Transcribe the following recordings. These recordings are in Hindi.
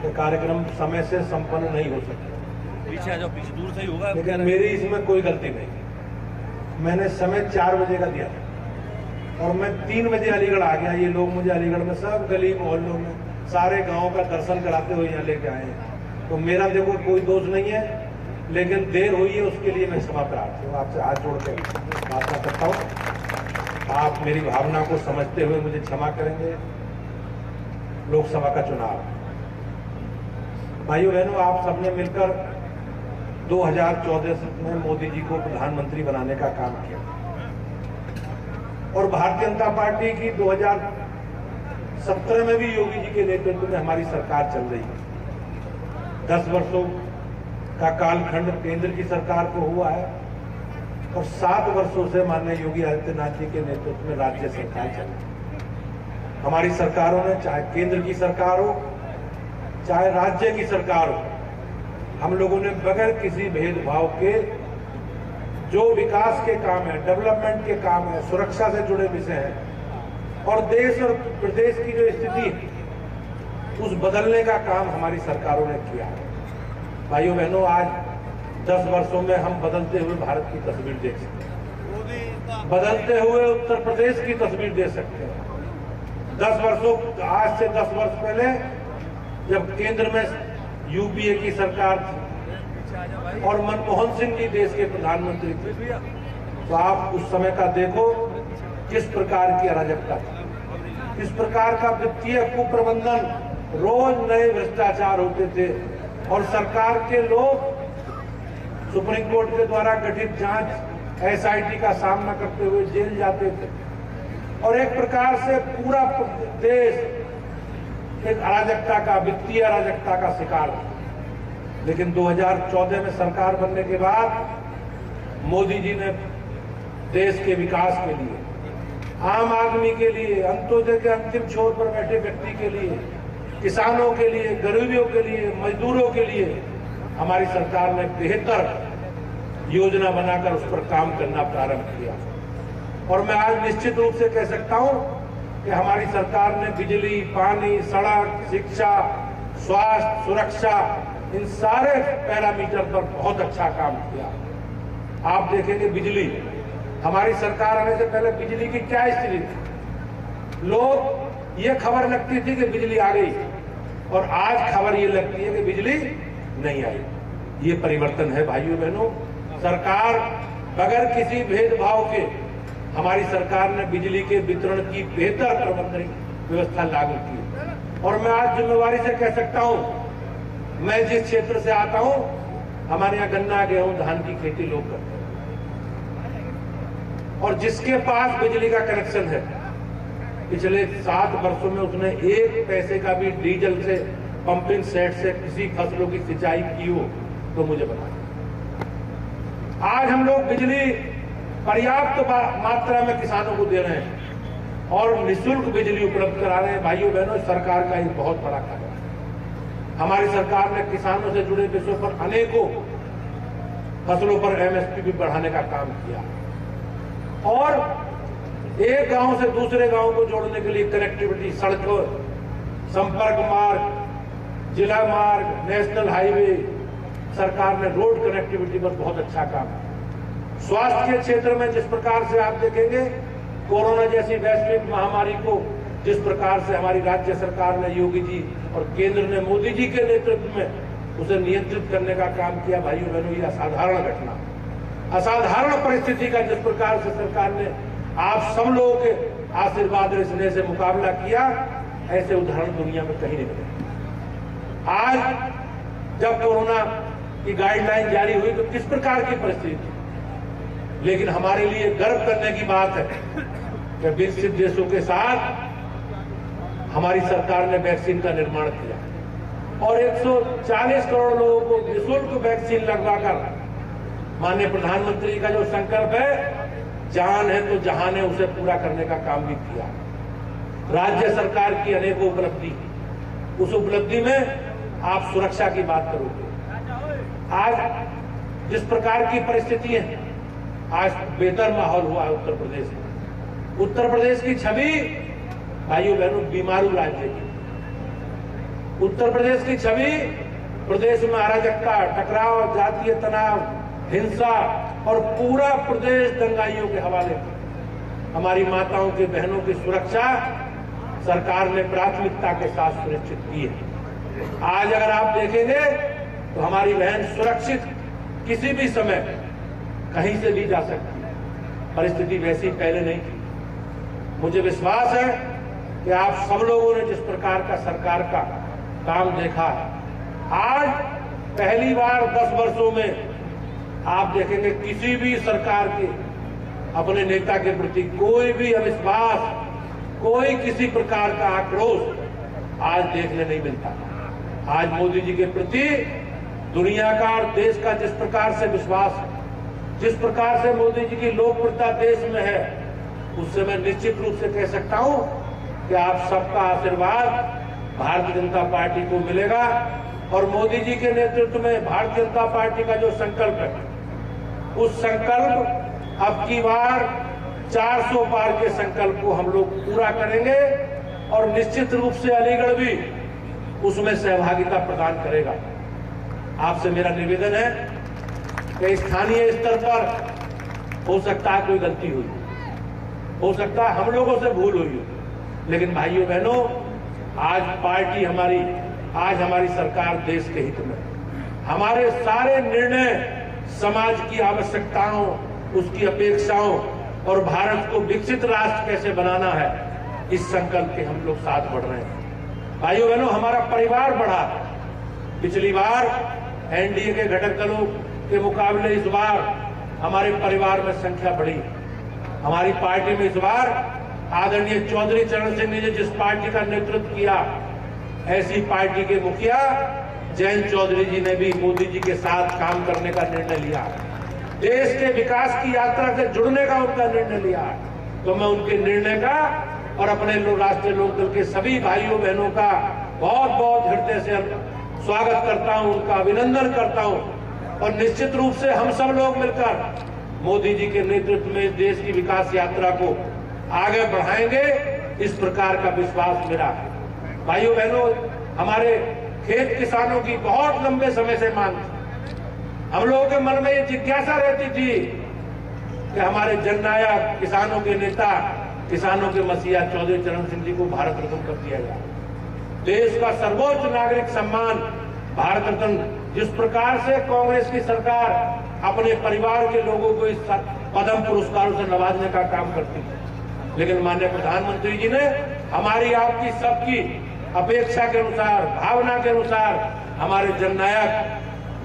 ये कार्यक्रम समय से संपन्न नहीं हो सकता। पीछे आ जाओ, पीछे दूर से ही होगा। लेकिन मेरी इसमें कोई गलती नहीं। मैंने समय 4 बजे का दिया था और मैं 3 बजे अलीगढ़ आ गया। ये लोग मुझे अलीगढ़ में सब गली मोहल्लों में सारे गांव का दर्शन कराते हुए यहाँ लेके आए हैं। तो मेरा देखो कोई दोष नहीं है, लेकिन देर हुई है उसके लिए मैं क्षमा प्रार्थी हूँ। आपसे हाथ जोड़ के प्रार्थना करता हूँ, आप मेरी भावना को समझते हुए मुझे क्षमा करेंगे। लोकसभा का चुनाव, भाइयों बहनों, आप सबने मिलकर 2014 में मोदी जी को प्रधानमंत्री बनाने का काम किया और भारतीय जनता पार्टी की 2017 में भी योगी जी के नेतृत्व में हमारी सरकार चल रही है। 10 वर्षों का कालखंड केंद्र की सरकार को हुआ है और 7 वर्षों से माननीय योगी आदित्यनाथ जी के नेतृत्व में राज्य सरकार चल रही है। हमारी सरकारों ने, चाहे केंद्र की सरकार हो चाहे राज्य की सरकार हो, हम लोगों ने बगैर किसी भेदभाव के जो विकास के काम है, डेवलपमेंट के काम है, सुरक्षा से जुड़े विषय हैं और देश और प्रदेश की जो स्थिति है उस बदलने का काम हमारी सरकारों ने किया है। भाइयों बहनों, आज 10 वर्षों में हम बदलते हुए भारत की तस्वीर देख सकते हैं, बदलते हुए उत्तर प्रदेश की तस्वीर देख सकते हैं। 10 वर्षों, आज से 10 वर्ष पहले जब केंद्र में यूपीए की सरकार थी और मनमोहन सिंह जी देश के प्रधानमंत्री थे, तो आप उस समय का देखो किस प्रकार की अराजकता थी, किस प्रकार का वित्तीय कुप्रबंधन, रोज नए भ्रष्टाचार होते थे और सरकार के लोग सुप्रीम कोर्ट के द्वारा गठित जांच एसआईटी का सामना करते हुए जेल जाते थे और एक प्रकार से पूरा देश एक अराजकता का, वित्तीय अराजकता का शिकार था। लेकिन 2014 में सरकार बनने के बाद मोदी जी ने देश के विकास के लिए, आम आदमी के लिए, अंत्योदय के अंतिम छोर पर बैठे व्यक्ति के लिए, किसानों के लिए, गरीबों के लिए, मजदूरों के लिए हमारी सरकार ने बेहतर योजना बनाकर उस पर काम करना प्रारंभ किया। और मैं आज निश्चित रूप से कह सकता हूं कि हमारी सरकार ने बिजली, पानी, सड़क, शिक्षा, स्वास्थ्य, सुरक्षा, इन सारे पैरामीटर पर बहुत अच्छा काम किया। आप देखेंगे बिजली, हमारी सरकार आने से पहले बिजली की क्या स्थिति थी? लोग ये खबर लगती थी कि बिजली आ गई और आज खबर ये लगती है कि बिजली नहीं आई। ये परिवर्तन है भाइयों बहनों। सरकार बगैर किसी भेदभाव के, हमारी सरकार ने बिजली के वितरण की बेहतर प्रबंधन व्यवस्था लागू की। और मैं आज जिम्मेवारी से कह सकता हूं, मैं जिस क्षेत्र से आता हूं, हमारे यहाँ गन्ना, गेहूं, धान की खेती लोग करते हैं और जिसके पास बिजली का कनेक्शन है, पिछले 7 वर्षों में उसने 1 पैसे का भी डीजल से, पंपिंग सेट से किसी फसलों की सिंचाई की हो तो मुझे बताएं। आज हम लोग बिजली पर्याप्त मात्रा में किसानों को दे रहे हैं और निःशुल्क बिजली उपलब्ध करा रहे हैं। भाइयों बहनों, सरकार का एक बहुत बड़ा कार्य है। हमारी सरकार ने किसानों से जुड़े विषयों पर अनेकों फसलों पर एमएसपी भी बढ़ाने का काम किया और एक गांव से दूसरे गांव को जोड़ने के लिए कनेक्टिविटी, सड़कों, संपर्क मार्ग, जिला मार्ग, नेशनल हाईवे, सरकार ने रोड कनेक्टिविटी पर बहुत अच्छा काम किया। स्वास्थ्य के क्षेत्र में जिस प्रकार से आप देखेंगे, कोरोना जैसी वैश्विक महामारी को जिस प्रकार से हमारी राज्य सरकार ने, योगी जी और केंद्र ने मोदी जी के नेतृत्व में उसे नियंत्रित करने का काम किया। भाइयों बहनों, ये असाधारण घटना, असाधारण परिस्थिति का जिस प्रकार से सरकार ने आप सब लोगों के आशीर्वाद और स्नेह से मुकाबला किया, ऐसे उदाहरण दुनिया में कहीं नहीं मिले। आज जब कोरोना की गाइडलाइन जारी हुई तो किस प्रकार की परिस्थिति थी, लेकिन हमारे लिए गर्व करने की बात है कि विकसित देशों के साथ हमारी सरकार ने वैक्सीन का निर्माण किया और 140 करोड़ लोगों को निःशुल्क वैक्सीन लगवाकर माननीय प्रधानमंत्री का जो संकल्प है, जान है तो जहान है, उसे पूरा करने का काम भी किया। राज्य सरकार की अनेकों उपलब्धि, उस उपलब्धि में आप सुरक्षा की बात करोगे। आज जिस प्रकार की परिस्थिति है, आज बेहतर माहौल हुआ है उत्तर प्रदेश में। उत्तर प्रदेश की छवि भाइयों बहनों बीमारू राज्य की, उत्तर प्रदेश की छवि प्रदेश में अराजकता, टकराव, जातीय तनाव, हिंसा और पूरा प्रदेश दंगाइयों के हवाले। हमारी माताओं के बहनों की सुरक्षा सरकार ने प्राथमिकता के साथ सुनिश्चित की है। आज अगर आप देखेंगे तो हमारी बहन सुरक्षित किसी भी समय कहीं से भी जा सकती है। परिस्थिति वैसी पहले नहीं थी। मुझे विश्वास है कि आप सब लोगों ने जिस प्रकार का सरकार का काम देखा है, आज पहली बार 10 वर्षों में आप देखेंगे किसी भी सरकार के अपने नेता के प्रति कोई भी अविश्वास, कोई किसी प्रकार का आक्रोश आज देखने नहीं मिलता। आज मोदी जी के प्रति दुनिया का और देश का जिस प्रकार से विश्वास है, जिस प्रकार से मोदी जी की लोकप्रियता देश में है, उससे मैं निश्चित रूप से कह सकता हूं कि आप सबका आशीर्वाद भारतीय जनता पार्टी को मिलेगा और मोदी जी के नेतृत्व में भारतीय जनता पार्टी का जो संकल्प है, उस संकल्प अब की बार 400 पार के संकल्प को हम लोग पूरा करेंगे और निश्चित रूप से अलीगढ़ भी उसमें सहभागिता प्रदान करेगा। आपसे मेरा निवेदन है कि स्थानीय स्तर पर हो सकता है कोई गलती हुई, हो सकता है हम लोगों से भूल हुई हो, लेकिन भाइयों बहनों, आज पार्टी हमारी, आज हमारी सरकार देश के हित में, हमारे सारे निर्णय समाज की आवश्यकताओं, उसकी अपेक्षाओं और भारत को विकसित राष्ट्र कैसे बनाना है, इस संकल्प के हम लोग साथ बढ़ रहे हैं। भाइयों बहनों, हमारा परिवार बढ़ा। पिछली बार एनडीए के घटक दलों के मुकाबले इस बार हमारे परिवार में संख्या बढ़ी। हमारी पार्टी में इस बार आदरणीय चौधरी चरण सिंह ने जिस पार्टी का नेतृत्व किया, ऐसी पार्टी के मुखिया जयंत चौधरी जी ने भी मोदी जी के साथ काम करने का निर्णय लिया। देश के विकास की यात्रा से जुड़ने का उनका निर्णय लिया। तो मैं उनके निर्णय का और अपने राष्ट्रीय लोकदल के सभी भाइयों बहनों का बहुत बहुत हृदय से स्वागत करता हूं, उनका अभिनंदन करता हूं और निश्चित रूप से हम सब लोग मिलकर मोदी जी के नेतृत्व में देश की विकास यात्रा को आगे बढ़ाएंगे, इस प्रकार का विश्वास मेरा है। भाइयों बहनों, हमारे खेत किसानों की बहुत लंबे समय से मांग थी। हम लोगों के मन में ये जिज्ञासा रहती थी कि हमारे जननायक, किसानों के नेता, किसानों के मसीहा चौधरी चरण सिंह जी को भारत रत्न कर दिया जाए। देश का सर्वोच्च नागरिक सम्मान भारत रत्न, जिस प्रकार से कांग्रेस की सरकार अपने परिवार के लोगों को इस पद्म पुरस्कारों से नवाजने का काम करती है, लेकिन माननीय प्रधानमंत्री जी ने हमारी, आपकी, सबकी अपेक्षा के अनुसार, भावना के अनुसार हमारे जननायक,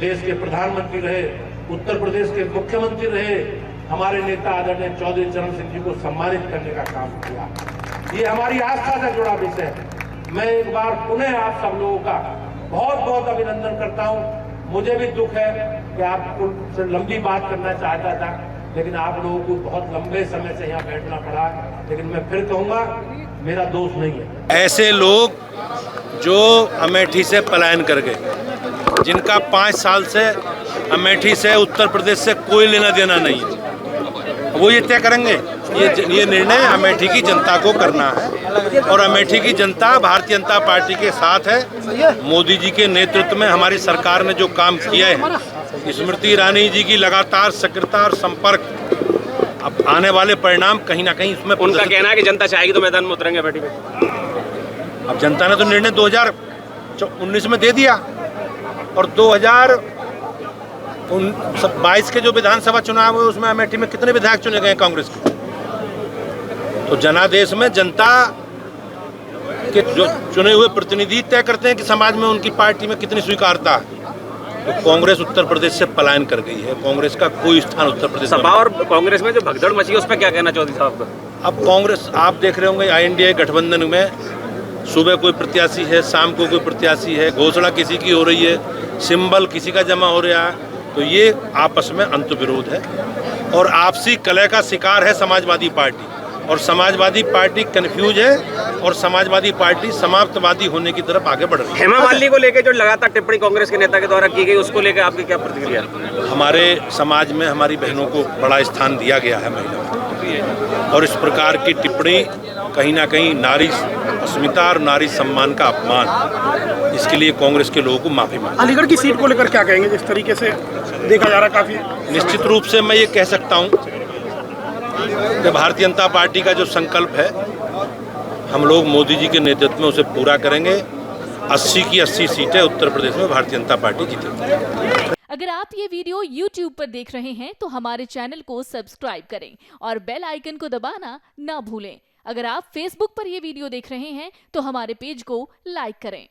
देश के प्रधानमंत्री रहे, उत्तर प्रदेश के मुख्यमंत्री रहे, हमारे नेता आदरणीय चौधरी चरण सिंह जी को सम्मानित करने का काम किया। ये हमारी आस्था से जुड़ा विषय है। मैं एक बार पुनः आप सब लोगों का बहुत बहुत अभिनंदन करता हूं। मुझे भी दुख है कि आपको से लंबी बात करना चाहता था, लेकिन आप लोगों को बहुत लंबे समय से यहाँ बैठना पड़ा। लेकिन मैं फिर कहूंगा, मेरा दोष नहीं है। ऐसे लोग जो अमेठी से पलायन कर गए, जिनका 5 साल से अमेठी से, उत्तर प्रदेश से कोई लेना देना नहीं है, वो ये तय करेंगे। ये निर्णय अमेठी की जनता को करना है और अमेठी की जनता भारतीय जनता पार्टी के साथ है। मोदी जी के नेतृत्व में हमारी सरकार ने जो काम किया है, स्मृति ईरानी जी की लगातार सक्रियता और संपर्क, अब आने वाले परिणाम कहीं ना कहीं उसमें। उनका कहना है कि जनता चाहेगी तो मैदान में उतरेंगे अमेठी में। अब जनता ने तो निर्णय 2019 में दे दिया और 2022 के जो विधानसभा चुनाव हुए उसमें अमेठी में कितने विधायक चुने गए कांग्रेस के। तो जनादेश में जनता के जो चुने हुए प्रतिनिधि तय करते हैं कि समाज में उनकी पार्टी में कितनी स्वीकारता है। तो कांग्रेस उत्तर प्रदेश से पलायन कर गई है। कांग्रेस का कोई स्थान उत्तर प्रदेश में। सपा और कांग्रेस में जो भगदड़ मची है उस पर क्या कहना चौधरी साहब का? अब कांग्रेस, आप देख रहे होंगे INDA गठबंधन में सुबह कोई प्रत्याशी है, शाम को कोई प्रत्याशी है, घोषणा किसी की हो रही है, सिंबल किसी का जमा हो रहा है। तो ये आपस में अंतर्विरोध है और आपसी कलह का शिकार है समाजवादी पार्टी। और समाजवादी पार्टी कंफ्यूज है और समाजवादी पार्टी समाप्तवादी होने की तरफ आगे बढ़ रही है। हेमा मालिनी को लेकर जो लगातार टिप्पणी कांग्रेस के नेता के द्वारा की गई, उसको लेकर आपकी क्या प्रतिक्रिया? हमारे समाज में हमारी बहनों को बड़ा स्थान दिया गया है महिलाओं को, और इस प्रकार की टिप्पणी कहीं ना कहीं नारी अस्मिता और नारी सम्मान का अपमान, इसके लिए कांग्रेस के लोगों को माफी मांगनी। अलीगढ़ की सीट को लेकर क्या कहेंगे, जिस तरीके से देखा जा रहा काफी? निश्चित रूप से मैं ये कह सकता हूँ कि भारतीय जनता पार्टी का जो संकल्प है, हम लोग मोदी जी के नेतृत्व में उसे पूरा करेंगे। 80 की 80 सीटें उत्तर प्रदेश में भारतीय जनता पार्टी जीतेगी। अगर आप ये वीडियो YouTube पर देख रहे हैं तो हमारे चैनल को सब्सक्राइब करें और बेल आइकन को दबाना ना भूलें। अगर आप Facebook पर ये वीडियो देख रहे हैं तो हमारे पेज को लाइक करें।